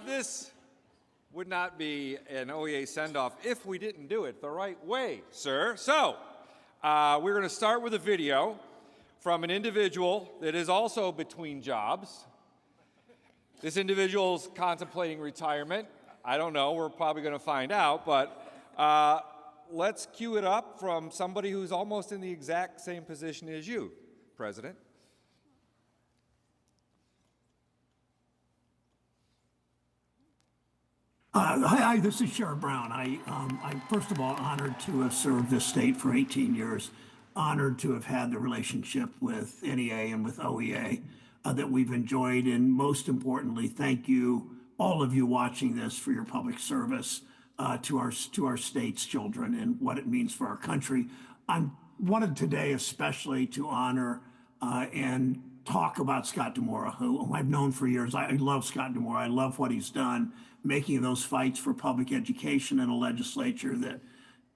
This would not be an OEA send-off if we didn't do it the right way, sir. So, we're going to start with a video from an individual that is also between jobs. This individual's contemplating retirement. I don't know, we're probably going to find out, but let's cue it up from somebody who's almost in the exact same position as you, President. Hi, this is Sherrod Brown. I'm first of all honored to have served this state for 18 years, honored to have had the relationship with NEA and with OEA that we've enjoyed, and most importantly, thank you, all of you watching this, for your public service to our state's children and what it means for our country. I wanted today especially to honor and talk about Scott D'Amora, who I've known for years. I love Scott D'Amora. I love what he's done, making those fights for public education in a legislature that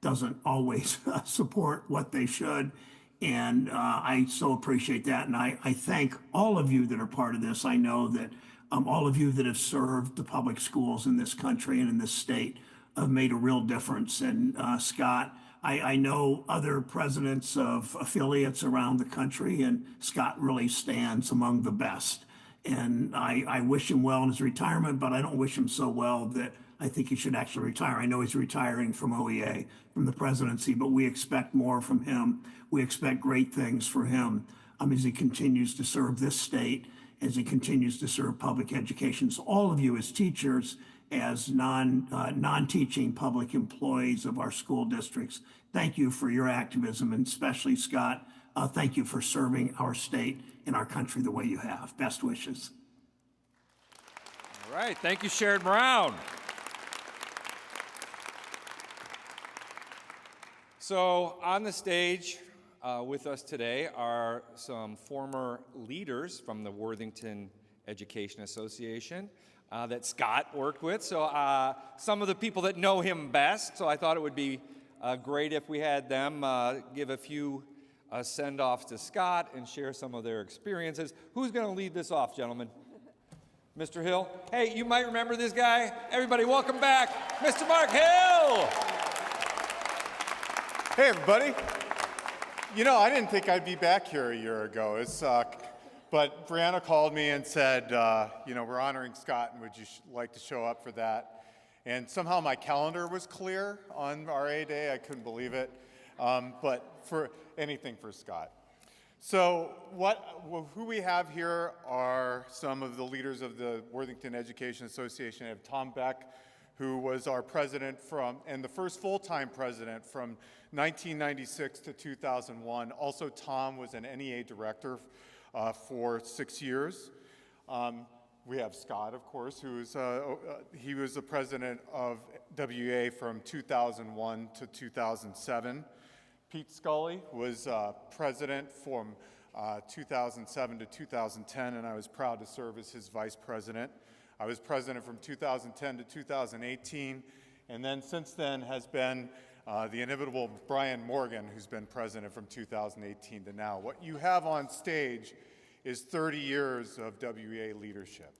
doesn't always support what they should. And I so appreciate that. And I thank all of you that are part of this. I know that all of you that have served the public schools in this country and in this state have made a real difference. And Scott, I know other presidents of affiliates around the country, and Scott really stands among the best. And I wish him well in his retirement, but I don't wish him so well that I think he should actually retire. I know he's retiring from OEA, from the presidency, but we expect more from him. We expect great things for him as he continues to serve this state, as he continues to serve public education. So all of you as teachers, as non-teaching public employees of our school districts, thank you for your activism, and especially Scott, thank you for serving our state and our country the way you have. Best wishes. All right, thank you, Sherrod Brown. So on the stage with us today are some former leaders from the Worthington Education Association that Scott worked with. So some of the people that know him best, so I thought it would be great if we had them give a few send-offs to Scott and share some of their experiences. Who's going to lead this off, gentlemen? Mr. Hill? Hey, you might remember this guy. Everybody, welcome back, Mr. Mark Hill! Hey, everybody. You know, I didn't think I'd be back here a year ago. But Brianna called me and said, we're honoring Scott, and would you like to show up for that? And somehow my calendar was clear on RA Day. I couldn't believe it. But for anything for Scott. So who we have here are some of the leaders of the Worthington Education Association. I have Tom Beck, who was our president and the first full-time president from 1996 to 2001. Also, Tom was an NEA director for 6 years. We have Scott, of course, he was the president of WEA from 2001 to 2007. Pete Scully was president from 2007 to 2010, and I was proud to serve as his vice president. I was president from 2010 to 2018, and then since then has been the inimitable Brian Morgan, who's been president from 2018 to now. What you have on stage is 30 years of WEA leadership.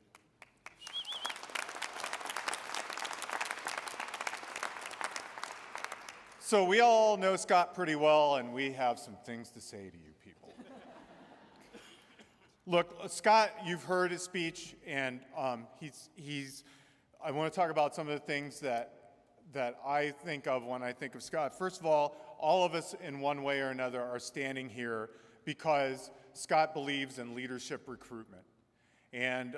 So we all know Scott pretty well, and we have some things to say to you people. Look, Scott, you've heard his speech, and I want to talk about some of the things that I think of when I think of Scott. First of all of us in one way or another are standing here because Scott believes in leadership recruitment. And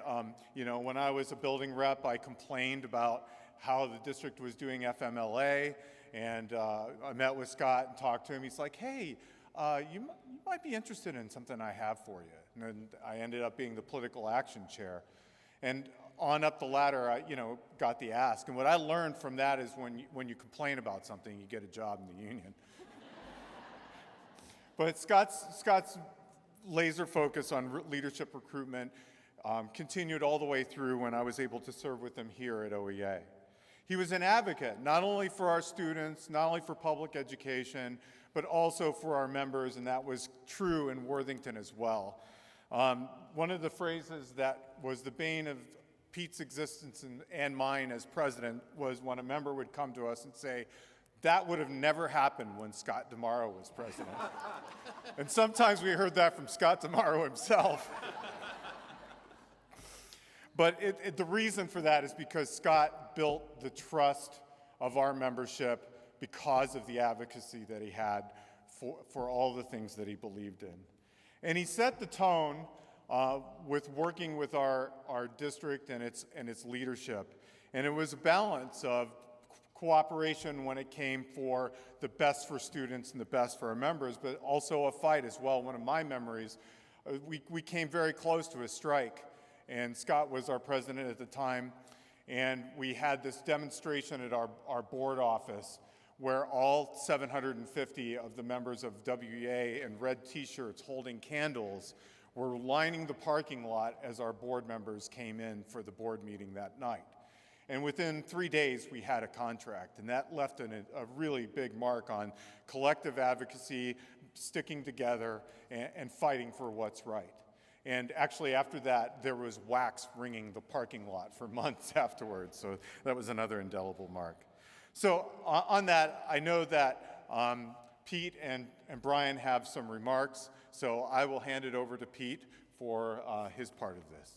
when I was a building rep, I complained about how the district was doing FMLA, and I met with Scott and talked to him. He's like, hey, you might be interested in something I have for you. And then I ended up being the political action chair. And on up the ladder, I got the ask. And what I learned from that is when you complain about something, you get a job in the union. But Scott's laser focus on leadership recruitment continued all the way through when I was able to serve with him here at OEA. He was an advocate, not only for our students, not only for public education, but also for our members, and that was true in Worthington as well. One of the phrases that was the bane of Pete's existence and mine as president was when a member would come to us and say, that would have never happened when Scott DeMauro was president. And sometimes we heard that from Scott DeMauro himself. But the reason for that is because Scott built the trust of our membership because of the advocacy that he had for all the things that he believed in. And he set the tone with working with our district and its leadership. And it was a balance of cooperation when it came for the best for students and the best for our members, but also a fight as well. One of my memories, we came very close to a strike, and Scott was our president at the time, and we had this demonstration at our board office where all 750 of the members of WEA in red t-shirts holding candles were lining the parking lot as our board members came in for the board meeting that night. And within 3 days, we had a contract, and that left a really big mark on collective advocacy, sticking together, and fighting for what's right. And actually, after that, there was wax ringing the parking lot for months afterwards, so that was another indelible mark. So on that, I know that Pete and Brian have some remarks, so I will hand it over to Pete for his part of this.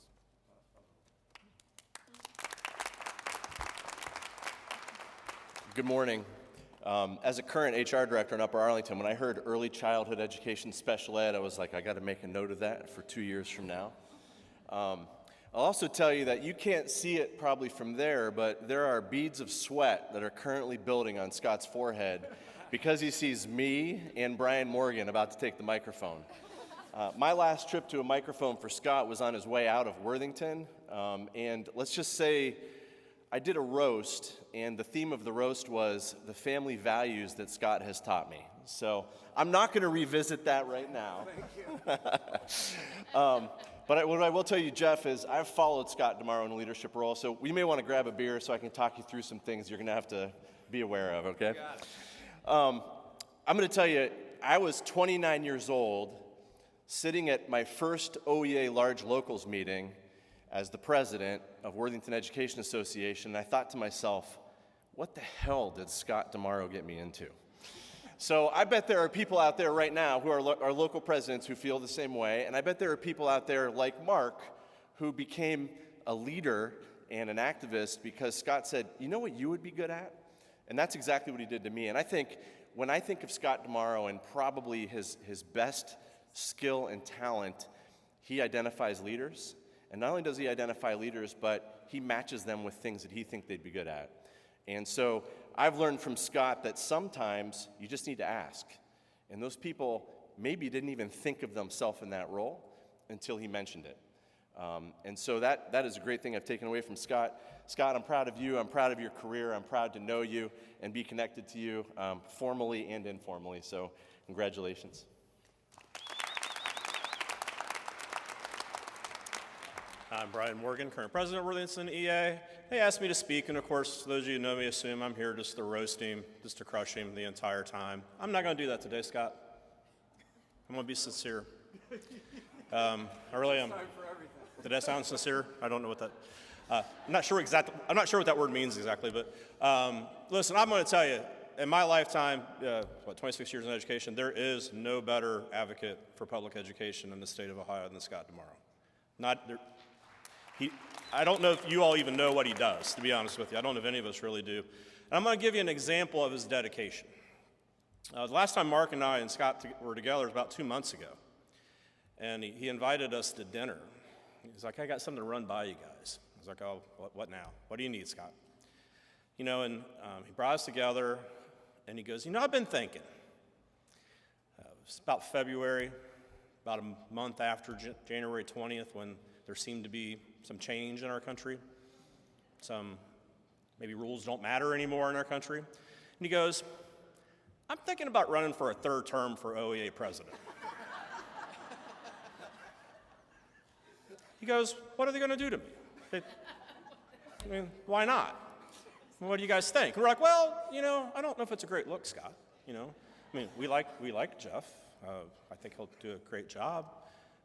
Good morning. As a current HR director in Upper Arlington, when I heard early childhood education special ed, I was like, I got to make a note of that for 2 years from now. I'll also tell you that you can't see it probably from there, but there are beads of sweat that are currently building on Scott's forehead because he sees me and Brian Morgan about to take the microphone. My last trip to a microphone for Scott was on his way out of Worthington, and let's just say I did a roast, and the theme of the roast was the family values that Scott has taught me. So I'm not going to revisit that right now. Thank you. But what I will tell you, Jeff, is I've followed Scott DeMauro in a leadership role, so we may want to grab a beer so I can talk you through some things you're going to have to be aware of, okay? I'm going to tell you, I was 29 years old, sitting at my first OEA large locals meeting as the president of Worthington Education Association, and I thought to myself, what the hell did Scott DeMauro get me into? So I bet there are people out there right now who are our local presidents who feel the same way, and I bet there are people out there like Mark who became a leader and an activist because Scott said, you know what you would be good at? And that's exactly what he did to me. And I think, when I think of Scott DeMauro and probably his best skill and talent, he identifies leaders. And not only does he identify leaders, but he matches them with things that he thinks they'd be good at. And so I've learned from Scott that sometimes you just need to ask. And those people maybe didn't even think of themselves in that role until he mentioned it. And so that is a great thing I've taken away from Scott. Scott, I'm proud of you. I'm proud of your career. I'm proud to know you and be connected to you formally and informally. So congratulations. I'm Brian Morgan, current president of Worthington EA. They asked me to speak, and of course, those of you who know me assume I'm here just to roast him, just to crush him the entire time. I'm not going to do that today, Scott. I'm going to be sincere. I really am. Did that sound sincere? I don't know what that. I'm not sure what that word means exactly, but listen, I'm going to tell you. In my lifetime, 26 years in education, there is no better advocate for public education in the state of Ohio than Scott DeMauro. I don't know if you all even know what he does, to be honest with you. I don't know if any of us really do. And I'm going to give you an example of his dedication. The last time Mark and I and Scott were together was about 2 months ago. And he invited us to dinner. He's like, I got something to run by you guys. I was like, oh, what now? What do you need, Scott? You know, and he brought us together, and he goes, you know, I've been thinking. It's about February, about a month after January 20th, when there seemed to be some change in our country. Some maybe rules don't matter anymore in our country. And he goes, I'm thinking about running for a third term for OEA president. He goes, what are they going to do to me? I mean, why not? What do you guys think? And we're like, well, you know, I don't know if it's a great look, Scott. You know, I mean, we like Jeff. I think he'll do a great job.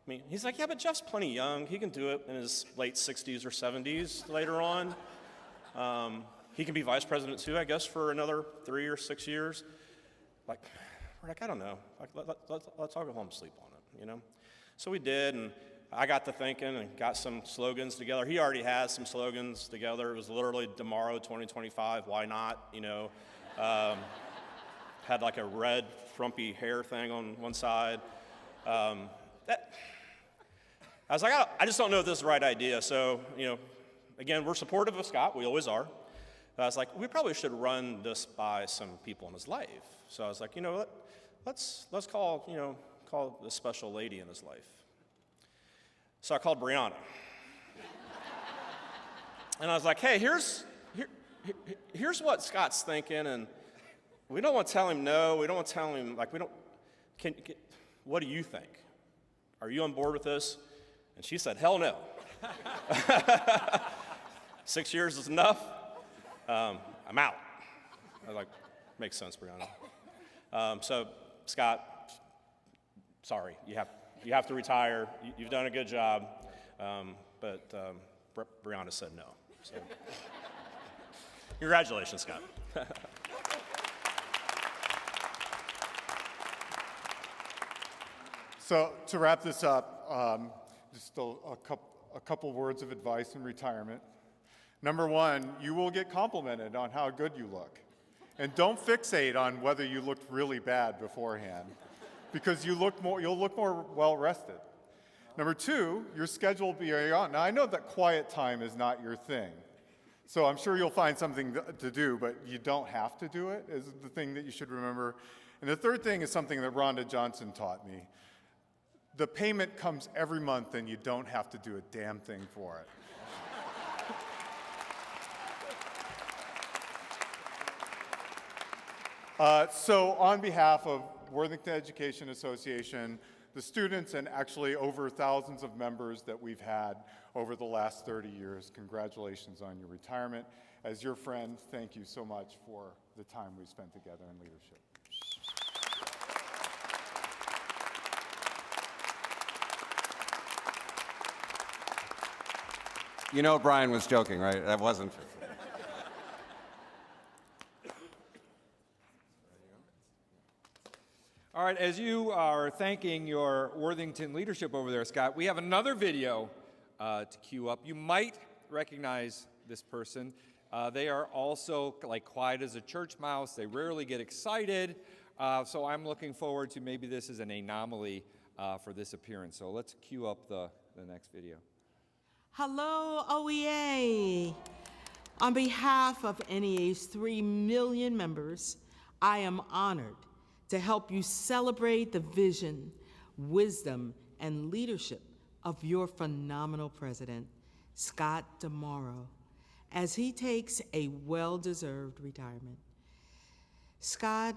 I mean, he's like, yeah, but Jeff's plenty young. He can do it in his late 60s or 70s later on. He can be vice president too, I guess, for another 3 or 6 years. Like, we're like, I don't know. Like, let's all go home and sleep on it, you know? So we did, and I got to thinking and got some slogans together. He already has some slogans together. It was literally tomorrow, 2025, why not, you know? Had like a red, frumpy hair thing on one side. I was like, I just don't know if this is the right idea. So, you know, again, we're supportive of Scott. We always are. I was like, we probably should run this by some people in his life. So I was like, you know what? Let's call the special lady in his life. So I called Brianna. And I was like, hey, here's what Scott's thinking, and we don't want to tell him no. We don't want to tell him, like, what do you think? Are you on board with this? And she said, hell no. 6 years is enough. I'm out. I was like, makes sense, Brianna. So, Scott, sorry, you have to retire. You've done a good job, but Brianna said no. So, congratulations, Scott. So to wrap this up, just a couple words of advice in retirement. Number one, you will get complimented on how good you look. And don't fixate on whether you looked really bad beforehand, because you'll look more well-rested. Number two, your schedule will be on. Now, I know that quiet time is not your thing, so I'm sure you'll find something to do, but you don't have to do it, is the thing that you should remember. And the third thing is something that Rhonda Johnson taught me. The payment comes every month, and you don't have to do a damn thing for it. So on behalf of Worthington Education Association, the students, and actually over thousands of members that we've had over the last 30 years, congratulations on your retirement. As your friend, thank you so much for the time we spent together in leadership. You know Brian was joking, right? That wasn't. All right, as you are thanking your Worthington leadership over there, Scott, we have another video to queue up. You might recognize this person. They are also like quiet as a church mouse. They rarely get excited. So I'm looking forward to maybe this is an anomaly for this appearance. So let's queue up the next video. Hello, OEA. On behalf of NEA's 3 million members, I am honored to help you celebrate the vision, wisdom, and leadership of your phenomenal president, Scott DeMauro, as he takes a well-deserved retirement. Scott,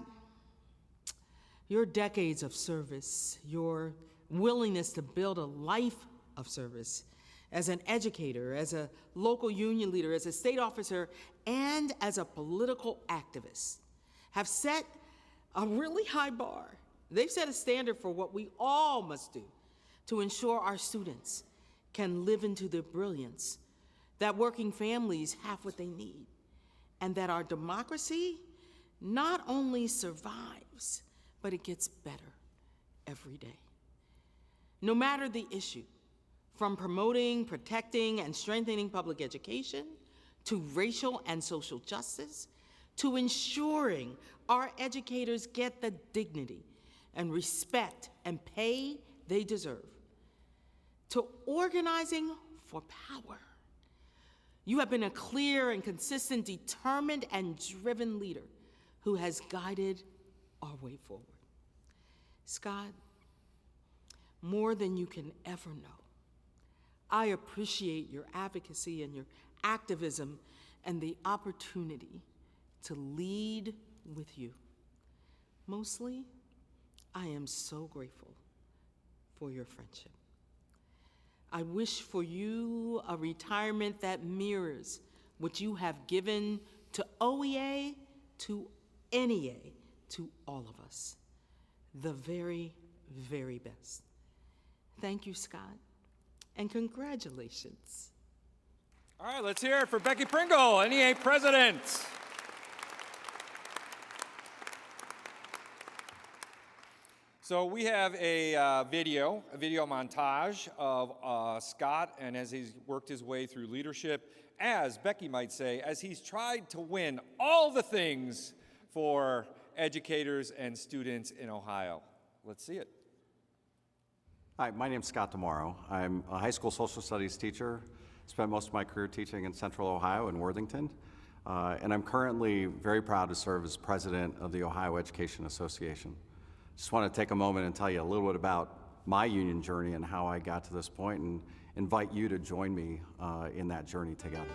your decades of service, your willingness to build a life of service as an educator, as a local union leader, as a state officer, and as a political activist have set a really high bar. They've set a standard for what we all must do to ensure our students can live into their brilliance, that working families have what they need, and that our democracy not only survives, but it gets better every day. No matter the issue, from promoting, protecting, and strengthening public education, to racial and social justice, to ensuring our educators get the dignity and respect and pay they deserve, to organizing for power. You have been a clear and consistent, determined and driven leader who has guided our way forward. Scott, more than you can ever know, I appreciate your advocacy and your activism and the opportunity to lead with you. Mostly, I am so grateful for your friendship. I wish for you a retirement that mirrors what you have given to OEA, to NEA, to all of us. The very, very best. Thank you, Scott, and congratulations. All right, let's hear it for Becky Pringle, NEA President. So we have a video montage of Scott, and as he's worked his way through leadership, as Becky might say, as he's tried to win all the things for educators and students in Ohio. Let's see it. Hi, my name's Scott Demaro. I'm a high school social studies teacher. Spent most of my career teaching in Central Ohio in Worthington. And I'm currently very proud to serve as president of the Ohio Education Association. Just want to take a moment and tell you a little bit about my union journey and how I got to this point, and invite you to join me in that journey together.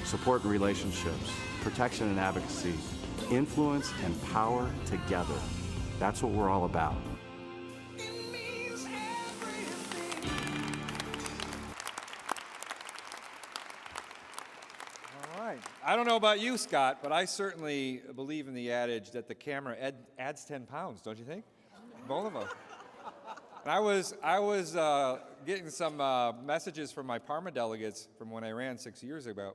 Support and relationships, protection and advocacy, influence and power together. That's what we're all about. All right. I don't know about you, Scott, but I certainly believe in the adage that the camera adds 10 pounds, don't you think? Both of us. And I was getting some messages from my Parma delegates from when I ran 6 years ago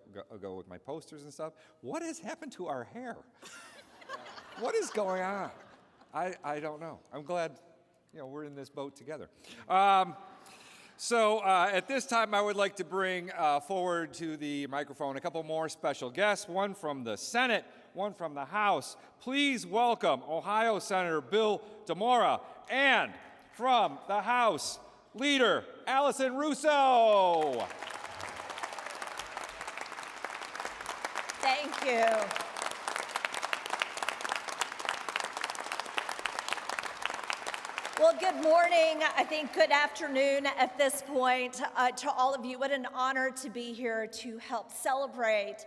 with my posters and stuff. What has happened to our hair? What is going on? I don't know. I'm glad, we're in this boat together. So at this time, I would like to bring forward to the microphone a couple more special guests, one from the Senate, one from the House. Please welcome Ohio Senator Bill Demora, and from the House, Leader Allison Russo. Thank Thank you. Well, good morning, I think good afternoon at this point to all of you. What an honor to be here to help celebrate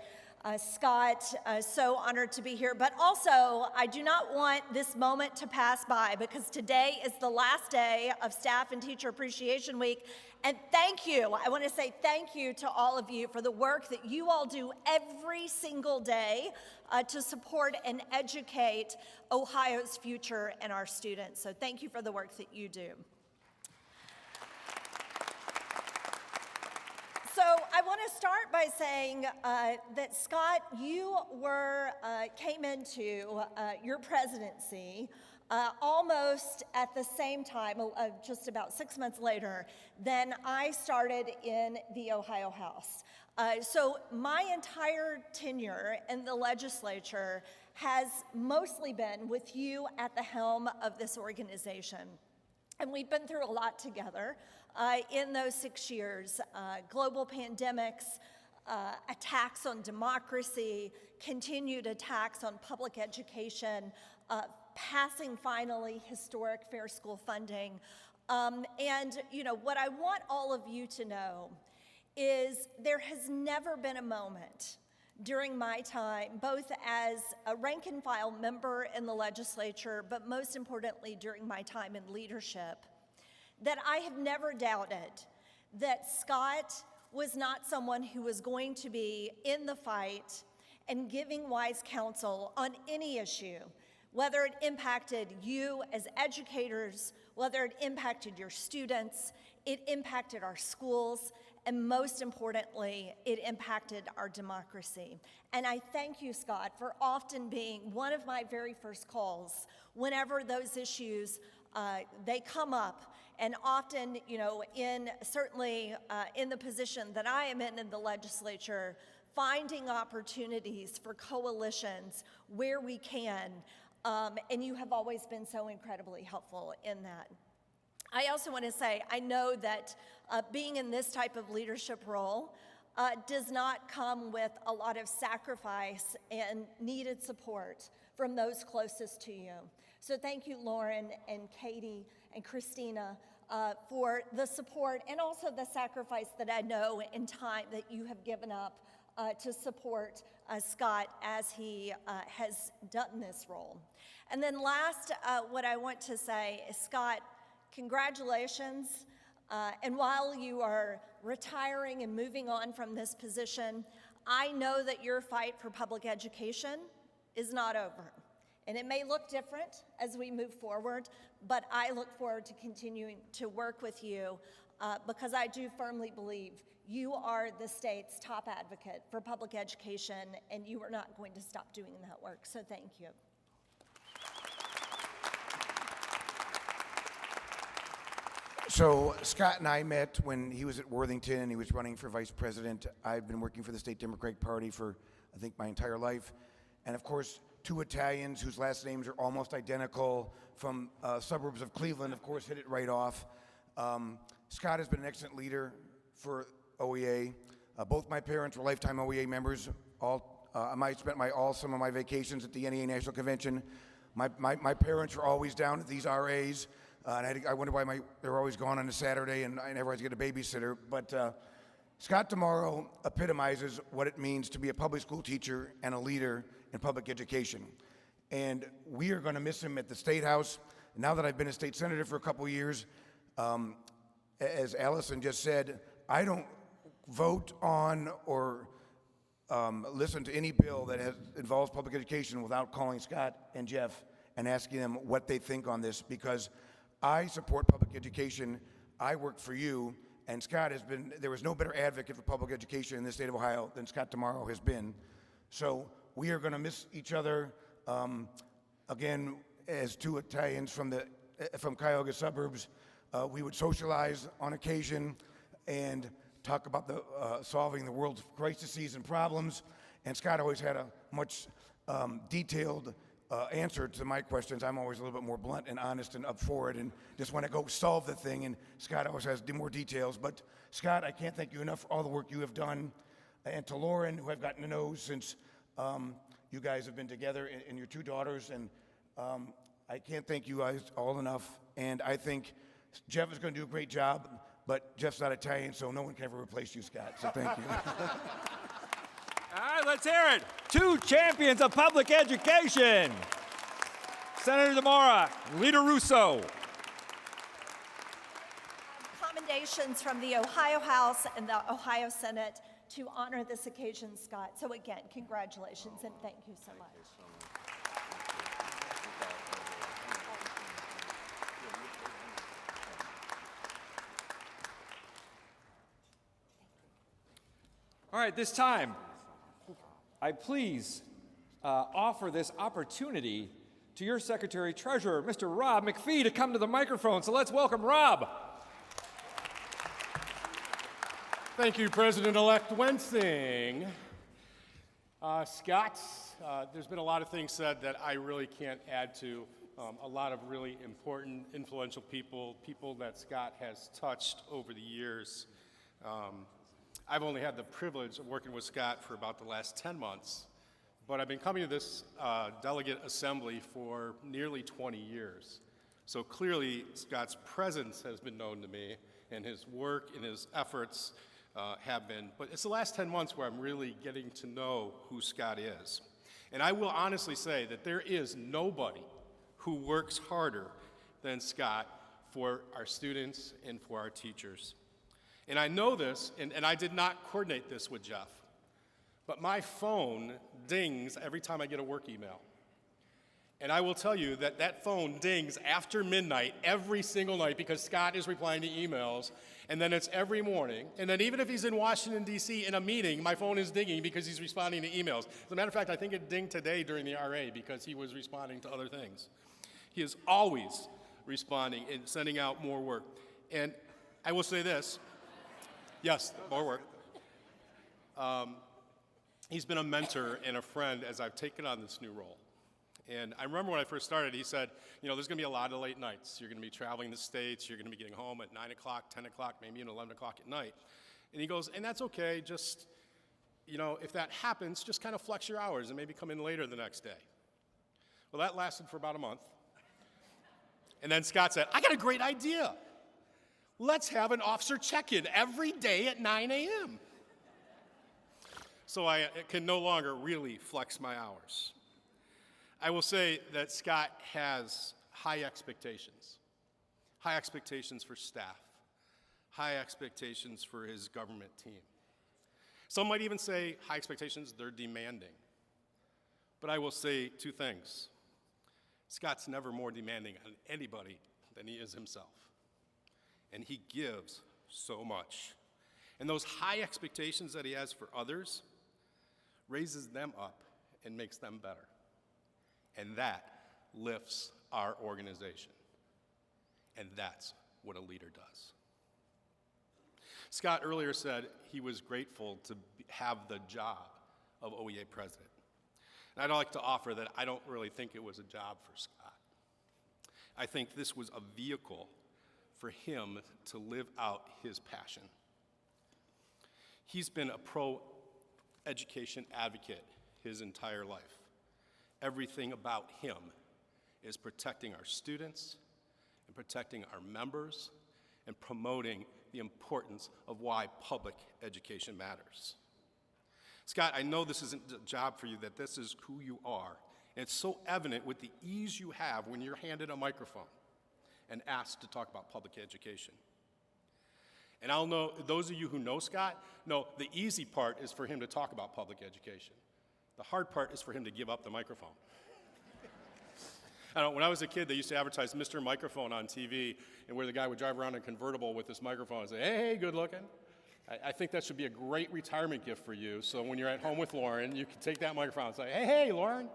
Scott. So honored to be here. But also, I do not want this moment to pass by because today is the last day of Staff and Teacher Appreciation Week. And thank you. I want to say thank you to all of you for the work that you all do every single day to support and educate Ohio's future and our students. So thank you for the work that you do. So I want to start by saying that Scott, you came into your presidency almost at the same time, just about 6 months later, than I started in the Ohio House. So my entire tenure in the legislature has mostly been with you at the helm of this organization. And we've been through a lot together in those 6 years. Global pandemics, attacks on democracy, continued attacks on public education, passing finally historic fair school funding. And you know, what I want all of you to know is there has never been a moment during my time, both as a rank and file member in the legislature, but most importantly during my time in leadership, that I have never doubted that Scott was not someone who was going to be in the fight and giving wise counsel on any issue, whether it impacted you as educators, whether it impacted your students, it impacted our schools, and most importantly, it impacted our democracy. And I thank you, Scott, for often being one of my very first calls whenever those issues, they come up. And often, you know, certainly in the position that I am in the legislature, finding opportunities for coalitions where we can, and you have always been so incredibly helpful in that. I also want to say, I know that being in this type of leadership role does not come with a lot of sacrifice and needed support from those closest to you. So thank you, Lauren and Katie and Christina, for the support and also the sacrifice that I know in time that you have given up to support Scott as he has done this role. And then last, what I want to say is, Scott, congratulations. And while you are retiring and moving on from this position, I know that your fight for public education is not over. And it may look different as we move forward, but I look forward to continuing to work with you because I do firmly believe you are the state's top advocate for public education, and you are not going to stop doing that work. So thank you. So Scott and I met when he was at Worthington and he was running for vice president. I've been working for the state Democratic Party for, I think, my entire life. And of course, two Italians whose last names are almost identical from suburbs of Cleveland, of course, hit it right off. Scott has been an excellent leader for OEA. Both my parents were lifetime OEA members. I spent some of my vacations at the NEA National Convention. My parents were always down at these RAs. And I wonder why they were always gone on a Saturday and I never had to get a babysitter. But Scott D'Amaro epitomizes what it means to be a public school teacher and a leader in public education. And we are going to miss him at the State House. Now that I've been a state senator for a couple of years, as Allison just said, I don't vote on or listen to any bill that involves public education without calling Scott and Jeff and asking them what they think on this, because I support public education. I work for you, and Scott there was no better advocate for public education in the state of Ohio than Scott D'Amaro has been. So we are going to miss each other. Again, as two Italians from Cuyahoga suburbs, we would socialize on occasion and talk about solving the world's crises and problems. And Scott always had a much detailed answer to my questions. I'm always a little bit more blunt and honest and up for it and just want to go solve the thing, and Scott always has more details. But Scott, I can't thank you enough for all the work you have done, and to Lauren, who I've gotten to know since You guys have been together and your two daughters, and I can't thank you guys all enough. And I think Jeff is going to do a great job, but Jeff's not Italian, so no one can ever replace you, Scott. So thank you. All right, let's hear it. Two champions of public education. Senator DeMora, Leader Russo. Commendations from the Ohio House and the Ohio Senate to honor this occasion, Scott. So again, congratulations and thank you so much. All right, this time, I please offer this opportunity to your Secretary Treasurer, Mr. Rob McPhee, to come to the microphone. So let's welcome Rob. Thank you, President-elect Wensing. Scott, there's been a lot of things said that I really can't add to. A lot of really important, influential people that Scott has touched over the years. I've only had the privilege of working with Scott for about the last 10 months, but I've been coming to this delegate assembly for nearly 20 years. So clearly, Scott's presence has been known to me, and his work and his efforts have been. But it's the last 10 months where I'm really getting to know who Scott is. And I will honestly say that there is nobody who works harder than Scott for our students and for our teachers. And I know this, and I did not coordinate this with Jeff, but my phone dings every time I get a work email. And I will tell you that that phone dings after midnight every single night because Scott is replying to emails, and then it's every morning. And then even if he's in Washington, D.C. in a meeting, my phone is dinging because he's responding to emails. As a matter of fact, I think it dinged today during the RA because he was responding to other things. He is always responding and sending out more work. And I will say this. Yes, more work. He's been a mentor and a friend as I've taken on this new role. And I remember when I first started, he said, you know, there's going to be a lot of late nights. You're going to be traveling the States. You're going to be getting home at 9 o'clock, 10 o'clock, maybe even 11 o'clock at night. And he goes, and that's okay. Just, you know, if that happens, just kind of flex your hours and maybe come in later the next day. Well, that lasted for about a month. And then Scott said, I got a great idea. Let's have an officer check-in every day at 9 a.m. So I can no longer really flex my hours. I will say that Scott has high expectations for staff, high expectations for his government team. Some might even say high expectations, they're demanding. But I will say two things. Scott's never more demanding on anybody than he is himself. And he gives so much. And those high expectations that he has for others raises them up and makes them better. And that lifts our organization. And that's what a leader does. Scott earlier said he was grateful to have the job of OEA president. And I'd like to offer that I don't really think it was a job for Scott. I think this was a vehicle for him to live out his passion. He's been a pro-education advocate his entire life. Everything about him is protecting our students and protecting our members and promoting the importance of why public education matters. Scott, I know this isn't a job for you, that this is who you are. And it's so evident with the ease you have when you're handed a microphone and asked to talk about public education. And I'll know, those of you who know Scott, know the easy part is for him to talk about public education. The hard part is for him to give up the microphone. I know, when I was a kid, they used to advertise Mr. Microphone on TV, and where the guy would drive around in a convertible with this microphone and say, hey, good looking. I think that should be a great retirement gift for you, so when you're at home with Lauren, you can take that microphone and say, hey, Lauren.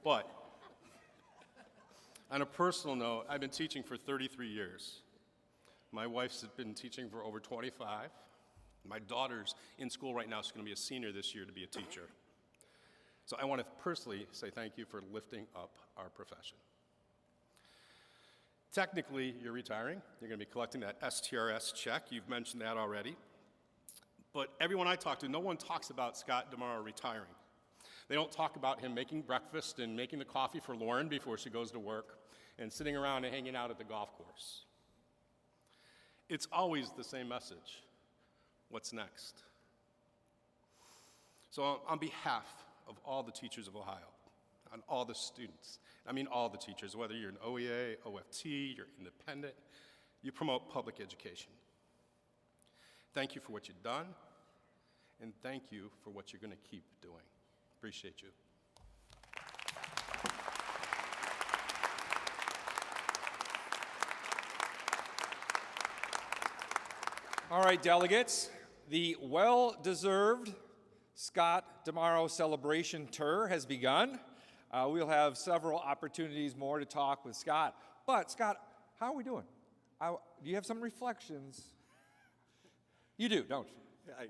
But on a personal note, I've been teaching for 33 years. My wife's been teaching for over 25. My daughter's in school right now. She's going to be a senior this year to be a teacher. So I want to personally say thank you for lifting up our profession. Technically, you're retiring. You're going to be collecting that STRS check. You've mentioned that already. But everyone I talk to, no one talks about Scott DeMora retiring. They don't talk about him making breakfast and making the coffee for Lauren before she goes to work and sitting around and hanging out at the golf course. It's always the same message. What's next? So on behalf of all the teachers of Ohio, and all the students, I mean all the teachers, whether you're an OEA, OFT, you're independent, you promote public education. Thank you for what you've done, and thank you for what you're going to keep doing. Appreciate you. All right, delegates, the well-deserved Scott DeMauro celebration tour has begun. We'll have several opportunities more to talk with Scott. But, Scott, how are we doing? Do you have some reflections? You do, don't you?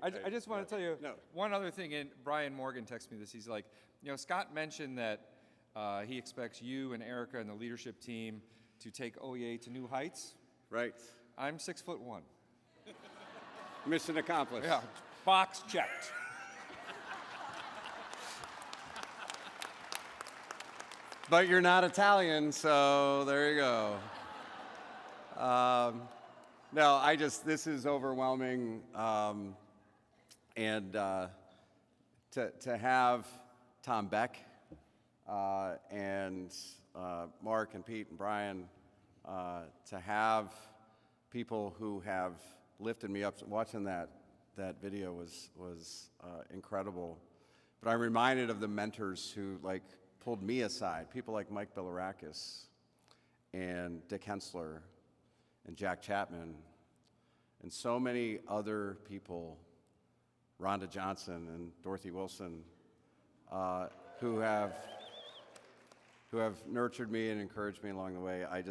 I just want to tell you one other thing, and Brian Morgan texted me this. He's like, Scott mentioned that he expects you and Erica and the leadership team to take OEA to new heights. Right. I'm 6'1". Mission accomplished. Yeah, box checked. But you're not Italian, so there you go. No, this is overwhelming. And to have Tom Beck and Mark and Pete and Brian, to have people who have lifted me up, watching that video was incredible. But I'm reminded of the mentors who pulled me aside, people like Mike Bilirakis and Dick Hensler and Jack Chapman and so many other people, Rhonda Johnson and Dorothy Wilson, who have nurtured me and encouraged me along the way. It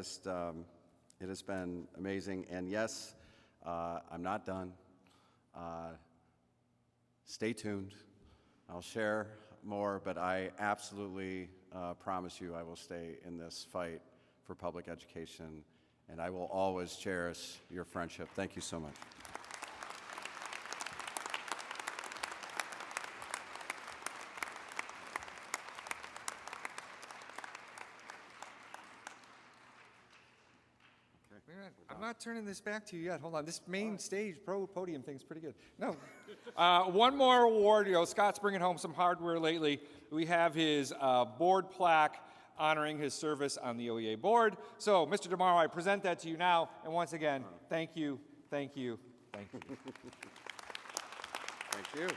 has been amazing. And yes, I'm not done. Stay tuned. I'll share more, but I absolutely promise you I will stay in this fight for public education, and I will always cherish your friendship. Thank you so much. I'm not turning this back to you yet. Hold on. This main stage podium thing's pretty good. No. One more award. Scott's bringing home some hardware lately. We have his board plaque honoring his service on the OEA board. So, Mr. DeMauro, I present that to you now. And once again, thank you, thank you, thank you. Thank you.